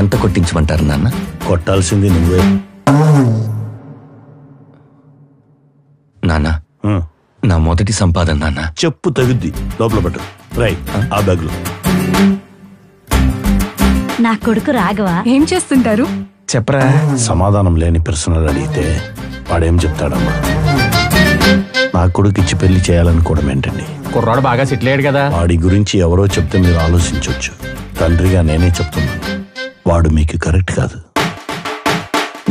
ఎంత కొట్టించమంటారు నాన్న? కొట్టాల్సింది నువ్వే. నాన్న నా మొదటి సంపాదన నాన్న. చెప్పు తగుద్ది, లోపల పట్టు. రై ఆ బ్యాగ్లో. నా కొడుకు రాఘవ ఏం చేస్తుంటారు? చెప్పరా. సమాధానం లేని ప్రశ్నలు అడిగితే వాడేం చెప్తాడమ్మా? నా కొడుకిచ్చి పెళ్లి చేయాలనుకోవడం ఏంటండి? కుర్రాడు బాగా సెటిల్ అయ్యాడు కదా. వాడి గురించి ఎవరో చెప్తే మీరు ఆలోచించవచ్చు. తండ్రిగా నేనే చెప్తున్నాను, వాడు మీకు కరెక్ట్ కాదు.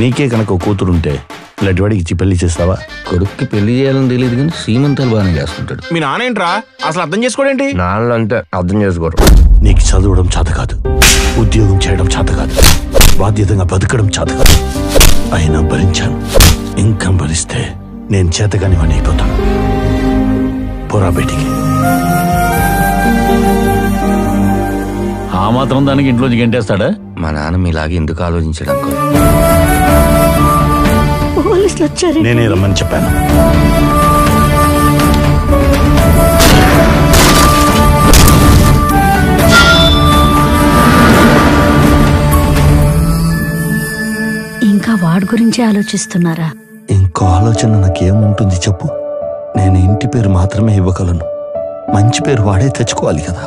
నీకే కనుక కూతురుంటే ఇలాంటి వాడికి ఇచ్చి పెళ్లి చేస్తావా? కొడుక్కి పెళ్లి చేయాలని తెలియదు కానీ శ్రీమంతాలు బాగానే చేసుకుంటాడు. మీ నాన్న ఏంట్రా అసలు అర్థం చేసుకోడేంటి? నాన్న అంటే అర్థం చేసుకోరు. నీకు చదవడం చేత కాదు, ఉద్యోగం చేయడం చేత కాదు, బాధ్యతగా బతకడం చేత కాదు. అయినా భరించాను. ఇంకా భరిస్తే నేను చేతగాని వాడిని అయిపోతాను. పోరా బయటికి. ఆ మాత్రం దానికి ఇంట్లోంచి గంటేస్తాడా? మా నాన్న మీలాగే ఎందుకు ఆలోచించడం? పోలీసులు వచ్చారు. నేనే రమ్మని చెప్పాను. ఇంకా వాడి గురించి ఆలోచిస్తున్నారా? ఇంకో ఆలోచన నాకేముంటుంది చెప్పు? నేను ఇంటి పేరు మాత్రమే ఇవ్వగలను. మంచి పేరు వాడే తెచ్చుకోవాలి కదా.